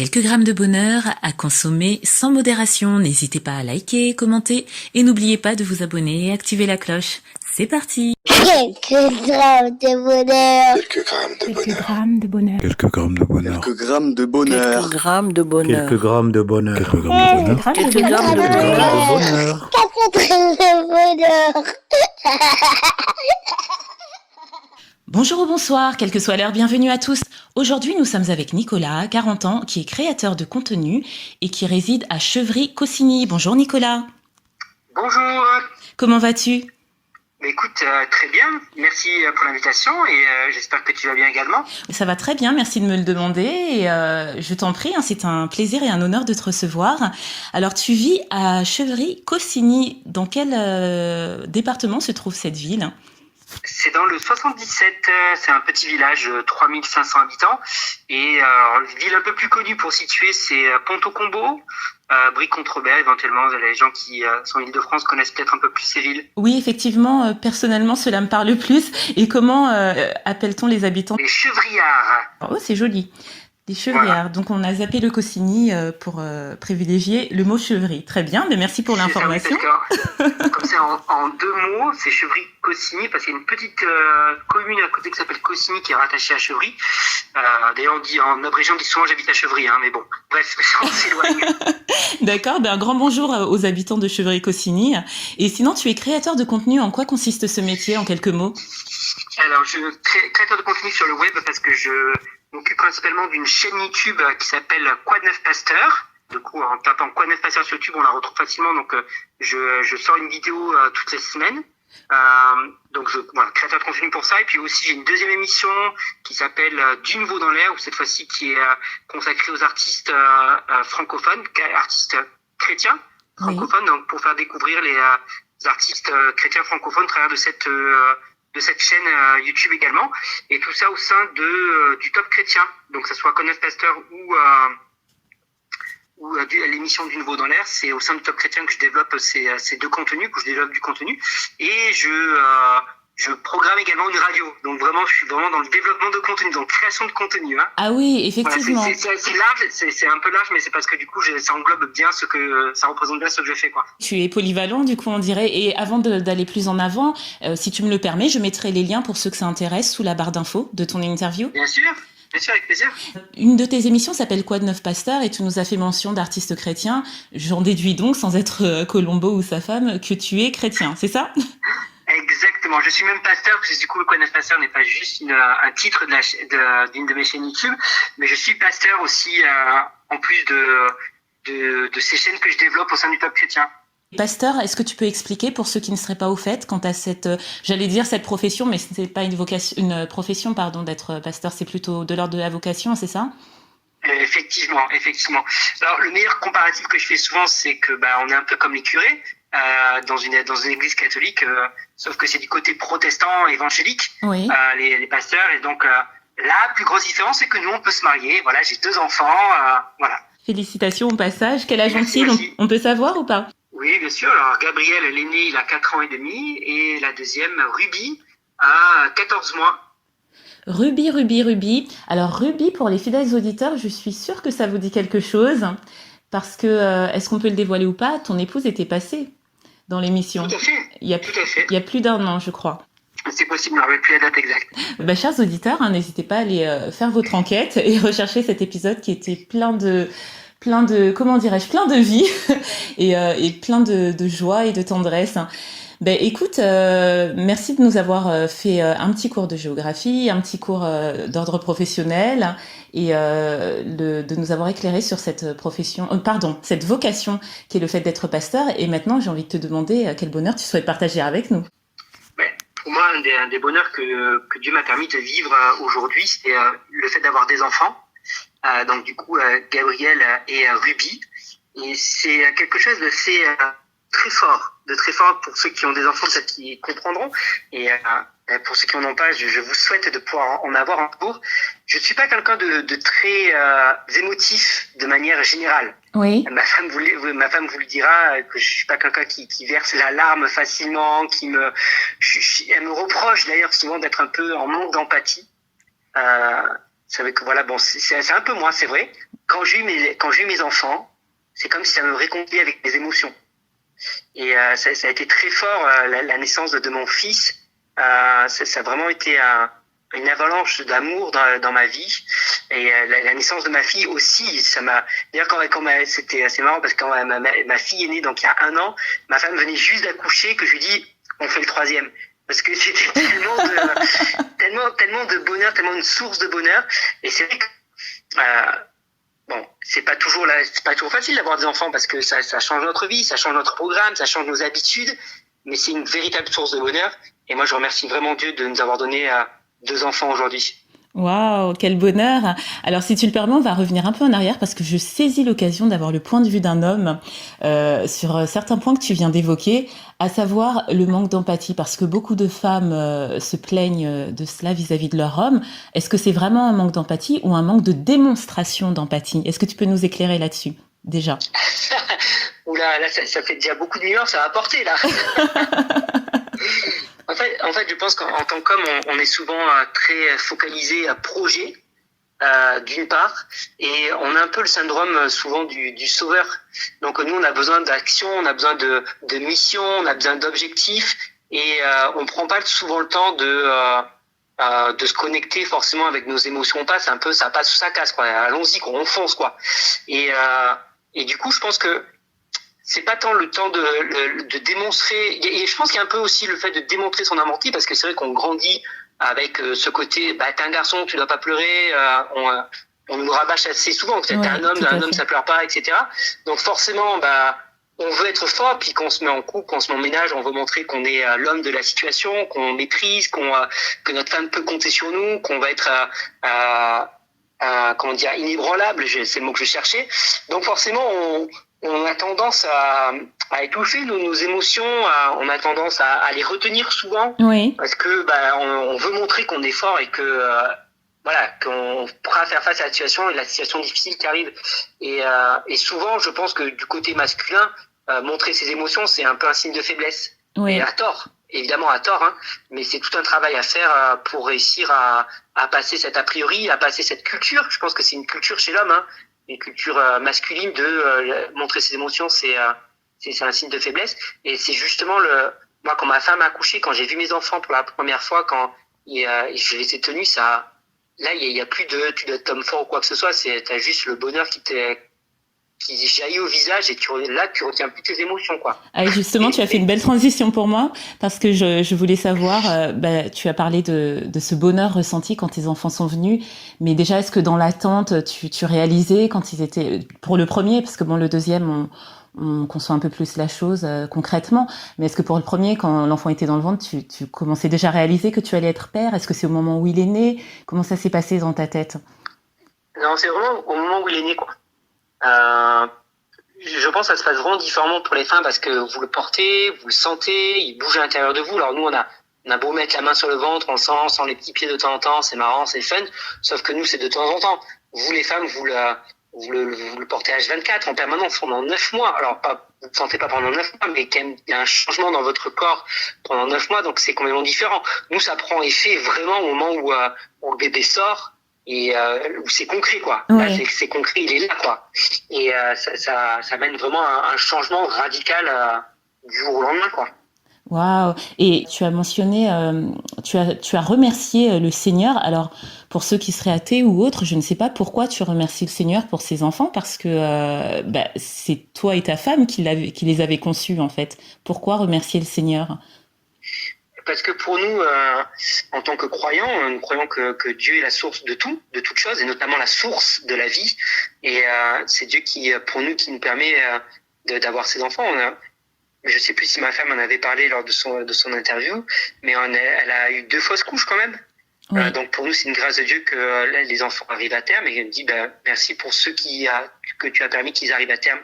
Quelques grammes de bonheur à consommer sans modération. N'hésitez pas à liker, commenter et n'oubliez pas de vous abonner et activer la cloche. C'est parti. Quelques grammes de bonheur. Quelques grammes de bonheur. Quelques grammes de bonheur. Quelques grammes de bonheur. Quelques grammes de bonheur. Quelques grammes de bonheur. Quelques grammes de bonheur. Quelques grammes de bonheur. Quelques grammes de bonheur. Bonjour ou bonsoir, quelle que soit l'heure, bienvenue à tous. Aujourd'hui, nous sommes avec Nicolas, 40 ans, qui est créateur de contenu et qui réside à Chevry-Cossigny. Bonjour Nicolas. Bonjour. Comment vas-tu ? Écoute, très bien. Merci pour l'invitation et j'espère que tu vas bien également. Ça va très bien, merci de me le demander. Et, je t'en prie, c'est un plaisir et un honneur de te recevoir. Alors, tu vis à Chevry-Cossigny. Dans quel département se trouve cette ville ? C'est dans le 77, c'est un petit village, 3500 habitants. Et ville un peu plus connue pour situer, c'est Ponto-Combo, Brie-Comte-Robert, éventuellement. Les gens qui sont en Île-de-France connaissent peut-être un peu plus ces villes. Oui, effectivement, personnellement, cela me parle plus. Et comment appelle-t-on les habitants ? Les Chevriards. Oh, c'est joli. Les Chevriards. Voilà. Donc, on a zappé le Cossigny pour privilégier le mot Chevry. Très bien, mais merci pour l'information. Comme c'est en deux mots, c'est Chevry-Cossigny, parce qu'il y a une petite commune à côté qui s'appelle Cossigny qui est rattachée à Chevry. D'ailleurs, on dit en abrégeant, on dit souvent j'habite à Chevry, mais bon, bref, on s'éloigne. D'accord, un grand bonjour aux habitants de Chevry-Cossigny. Et sinon, tu es créateur de contenu. En quoi consiste ce métier, en quelques mots ? Alors, je suis créateur de contenu sur le web parce que je m'occupe principalement d'une chaîne YouTube qui s'appelle Quoi de neuf Pasteur. Du coup, en tapant Quoi de neuf Pasteur sur YouTube, on la retrouve facilement. Donc, je sors une vidéo toutes les semaines. Donc, voilà, créateur de contenu pour ça. Et puis aussi, j'ai une deuxième émission qui s'appelle Du nouveau dans l'air, ou cette fois-ci qui est consacrée aux artistes francophones, artistes chrétiens francophones, donc pour faire découvrir les artistes chrétiens francophones au travers de cette chaîne YouTube également, et tout ça au sein du Top Chrétien, donc que ce soit Quoi de neuf Pasteur ou l'émission Du nouveau dans l'air, c'est au sein du Top Chrétien que je développe ces deux contenus, que je développe du contenu, et je programme également une radio, donc vraiment je suis vraiment dans le développement de contenu, donc création de contenu. Ah oui, effectivement. Voilà, c'est large, c'est un peu large, mais c'est parce que du coup ça englobe bien ça représente bien ce que je fais, quoi. Tu es polyvalent, du coup on dirait. Et avant d'aller plus en avant, si tu me le permets, je mettrai les liens pour ceux que ça intéresse sous la barre d'infos de ton interview. Bien sûr, avec plaisir. Une de tes émissions s'appelle Quoi de neuf Pasteur et tu nous as fait mention d'artistes chrétiens. J'en déduis donc, sans être Colombo ou sa femme, que tu es chrétien, c'est ça ? Exactement, je suis même pasteur, parce que du coup, Quoi de neuf Pasteur n'est pas juste un titre d'une de mes chaînes YouTube, mais je suis pasteur aussi, en plus de ces chaînes que je développe au sein du Top Chrétien. Pasteur, est-ce que tu peux expliquer pour ceux qui ne seraient pas au fait quant à cette profession, mais ce n'est pas une profession d'être pasteur, c'est plutôt de l'ordre de la vocation, c'est ça ? Effectivement. Alors, le meilleur comparatif que je fais souvent, c'est que on est un peu comme les curés dans une église catholique, sauf que c'est du côté protestant évangélique, oui. Les pasteurs, et donc la plus grosse différence, c'est que nous on peut se marier. Voilà, j'ai 2 enfants, voilà. Félicitations au passage. Quel âge ont-ils ? On peut savoir ou pas ? Oui, bien sûr. Alors Gabriel, l'aîné, il a 4 ans et demi, et la deuxième, Ruby, a 14 mois. Ruby. Alors Ruby, pour les fidèles auditeurs, je suis sûre que ça vous dit quelque chose, parce que, est-ce qu'on peut le dévoiler ou pas ? Ton épouse était passée dans l'émission. Tout à fait. Il y a plus d'1 an, je crois. C'est possible, on n'avait plus la date exacte. Chers auditeurs, n'hésitez pas à aller faire votre enquête et rechercher cet épisode qui était plein de vie et plein de joie et de tendresse. Écoute, merci de nous avoir fait un petit cours de géographie, un petit cours d'ordre professionnel et de nous avoir éclairé sur cette cette vocation qui est le fait d'être pasteur. Et maintenant, j'ai envie de te demander quel bonheur tu souhaites partager avec nous. Pour moi, un des bonheurs que Dieu m'a permis de vivre aujourd'hui, c'est le fait d'avoir des enfants. Donc du coup, Gabriel et Ruby. Et c'est quelque chose de très fort pour ceux qui ont des enfants, peut-être qui comprendront. Et pour ceux qui n'en ont pas, je vous souhaite de pouvoir en avoir un jour. Je suis pas quelqu'un de très émotif de manière générale. Oui. Ma femme vous le dira, que je suis pas quelqu'un qui verse la larme facilement, elle me reproche d'ailleurs souvent d'être un peu en manque d'empathie. C'est vrai que voilà, bon, c'est un peu moi, c'est vrai. Quand j'ai eu mes enfants, c'est comme si ça me réconciliait avec mes émotions. Et ça a été très fort, la naissance de mon fils. Ça a vraiment été une avalanche d'amour dans ma vie. Et la naissance de ma fille aussi, ça m'a... D'ailleurs, c'était assez marrant parce que quand ma fille est née, donc il y a 1 an, ma femme venait juste d'accoucher, que je lui dis, on fait le 3e. Parce que c'était tellement de bonheur, tellement une source de bonheur. Et c'est vrai que, bon, c'est pas toujours facile d'avoir des enfants parce que ça change notre vie, ça change notre programme, ça change nos habitudes. Mais c'est une véritable source de bonheur. Et moi, je remercie vraiment Dieu de nous avoir donné 2 enfants aujourd'hui. Waouh, quel bonheur! Alors, si tu le permets, on va revenir un peu en arrière parce que je saisis l'occasion d'avoir le point de vue d'un homme sur certains points que tu viens d'évoquer, à savoir le manque d'empathie, parce que beaucoup de femmes se plaignent de cela vis-à-vis de leur homme. Est-ce que c'est vraiment un manque d'empathie ou un manque de démonstration d'empathie? Est-ce que tu peux nous éclairer là-dessus, déjà? Oula, là, ça fait déjà beaucoup de nuances à apporter, là. En fait, je pense qu'en tant qu'homme, on est souvent très focalisé à projet, d'une part, et on a un peu le syndrome souvent du sauveur. Donc nous, on a besoin d'action, on a besoin de mission, on a besoin d'objectifs, et on prend pas souvent le temps de se connecter forcément avec nos émotions. Ça passe ou ça casse, quoi. Allons-y, quoi, on fonce, quoi. Et du coup, je pense que c'est pas tant le temps de démontrer, et je pense qu'il y a un peu aussi le fait de démontrer son amour, parce que c'est vrai qu'on grandit avec ce côté, t'es un garçon, tu dois pas pleurer, on nous rabâche assez souvent, t'es un homme ça pleure pas, etc. Donc forcément, on veut être fort, puis quand on se met en couple, quand on se met en ménage, on veut montrer qu'on est l'homme de la situation, qu'on maîtrise, que notre femme peut compter sur nous, qu'on va être comment dire, inébranlable, c'est le mot que je cherchais. Donc forcément, on a tendance à étouffer nos émotions, on a tendance à les retenir souvent, Oui. parce que on veut montrer qu'on est fort et que qu'on pourra faire face à la situation difficile qui arrive. Et souvent, je pense que du côté masculin, montrer ses émotions, c'est un peu un signe de faiblesse. Oui. Et à tort, évidemment à tort, hein, mais c'est tout un travail à faire pour réussir à passer cet a priori, à passer cette culture. Je pense que c'est une culture chez l'homme, hein, une culture masculine de montrer ses émotions, c'est un signe de faiblesse. Et c'est justement moi, quand ma femme a accouché, quand j'ai vu mes enfants pour la première fois, quand je les ai tenus, là, il y a plus de tu dois être homme fort ou quoi que ce soit, t'as juste le bonheur qui jaillit au visage, et tu retiens plus tes émotions, quoi. Ah, et justement, tu as fait une belle transition pour moi, parce que je voulais savoir, tu as parlé de ce bonheur ressenti quand tes enfants sont venus, mais déjà, est-ce que dans l'attente, tu réalisais quand ils étaient, pour le premier, parce que bon, le deuxième, on conçoit un peu plus la chose concrètement, mais est-ce que pour le premier, quand l'enfant était dans le ventre, tu commençais déjà à réaliser que tu allais être père? Est-ce que c'est au moment où il est né? Comment ça s'est passé dans ta tête? Non, c'est vraiment au moment où il est né, quoi. Je pense que ça se passe vraiment différemment pour les femmes, parce que vous le portez, vous le sentez, il bouge à l'intérieur de vous. Alors nous, on a beau mettre la main sur le ventre, on sent les petits pieds de temps en temps, c'est marrant, c'est fun, sauf que nous, c'est de temps en temps. Vous, les femmes, vous le portez H24 en permanence pendant 9 mois. Alors vous ne sentez pas pendant 9 mois, mais quand même, il y a un changement dans votre corps pendant 9 mois, donc c'est complètement différent. Nous, ça prend effet vraiment au moment où le bébé sort, et où c'est concret, quoi. Ouais. Là, c'est concret, il est là, quoi. Et ça mène vraiment un changement radical du jour au lendemain, quoi. Waouh! Et tu as mentionné, tu as remercié le Seigneur. Alors, pour ceux qui seraient athées ou autres, je ne sais pas pourquoi tu remercies le Seigneur pour ses enfants, parce que c'est toi et ta femme qui les avez conçus, en fait. Pourquoi remercier le Seigneur? Parce que pour nous, en tant que croyants, nous croyons que Dieu est la source de tout, de toute chose, et notamment la source de la vie. Et c'est Dieu pour nous, qui nous permet d'avoir ces enfants. Je sais plus si ma femme en avait parlé lors de son interview, mais elle a eu 2 fausses couches quand même. Oui. Donc pour nous, c'est une grâce de Dieu que les enfants arrivent à terme, et elle me dit merci pour ceux que tu as permis qu'ils arrivent à terme.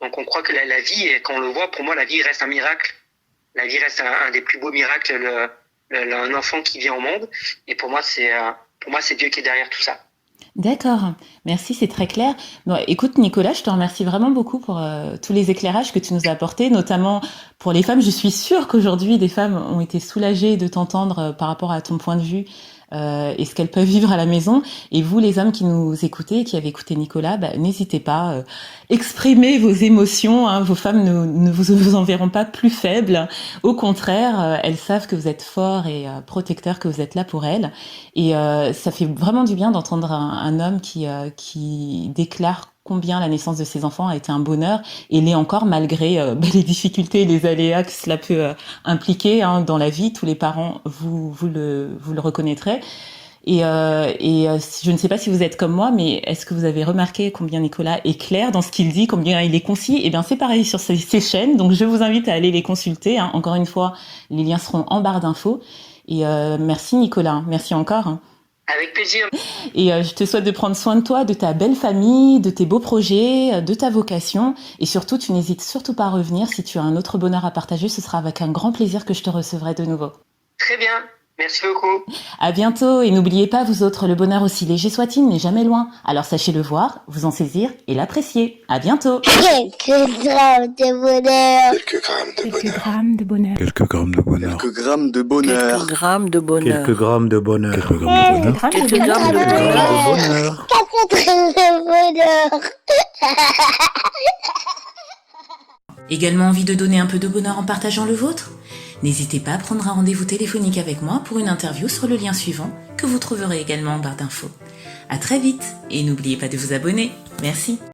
Donc on croit que la vie, quand on le voit, pour moi, la vie reste un miracle. La vie reste un des plus beaux miracles, un enfant qui vient au monde. Et pour moi, c'est Dieu qui est derrière tout ça. D'accord, merci, c'est très clair. Bon, écoute Nicolas, je te remercie vraiment beaucoup pour tous les éclairages que tu nous as apportés, notamment pour les femmes. Je suis sûre qu'aujourd'hui, des femmes ont été soulagées de t'entendre par rapport à ton point de vue et ce qu'elles peuvent vivre à la maison. Et vous, les hommes qui nous écoutez, qui avez écouté Nicolas, n'hésitez pas, exprimez vos émotions. Hein, vos femmes ne vous enverront pas plus faibles. Au contraire, elles savent que vous êtes forts et protecteurs, que vous êtes là pour elles. Et ça fait vraiment du bien d'entendre un homme qui déclare combien la naissance de ses enfants a été un bonheur et l'est encore malgré les difficultés et les aléas que cela peut impliquer hein, dans la vie. Tous les parents, vous le reconnaîtrez. Et je ne sais pas si vous êtes comme moi, mais est-ce que vous avez remarqué combien Nicolas est clair dans ce qu'il dit, combien il est concis? Eh bien, c'est pareil sur ces chaînes, donc je vous invite à aller les consulter. Hein. Encore une fois, les liens seront en barre d'infos. Et merci Nicolas, merci encore. Hein. Avec plaisir. Et je te souhaite de prendre soin de toi, de ta belle famille, de tes beaux projets, de ta vocation. Et surtout, tu n'hésites surtout pas à revenir. Si tu as un autre bonheur à partager, ce sera avec un grand plaisir que je te recevrai de nouveau. Très bien. Merci beaucoup. À bientôt. Et n'oubliez pas, vous autres, le bonheur aussi léger soit-il n'est jamais loin. Alors sachez le voir, vous en saisir et l'apprécier. À bientôt. Quelques grammes de bonheur. Quelques grammes de bonheur. Quelques grammes de bonheur. Quelques grammes de bonheur. Quelques grammes de bonheur. Quelques grammes de bonheur. Quelques grammes de bonheur. Quelques Quelques grammes de bonheur. 4 grammes de bonheur. Également envie de donner un peu de bonheur en partageant le vôtre? N'hésitez pas à prendre un rendez-vous téléphonique avec moi pour une interview sur le lien suivant que vous trouverez également en barre d'infos. À très vite et n'oubliez pas de vous abonner. Merci.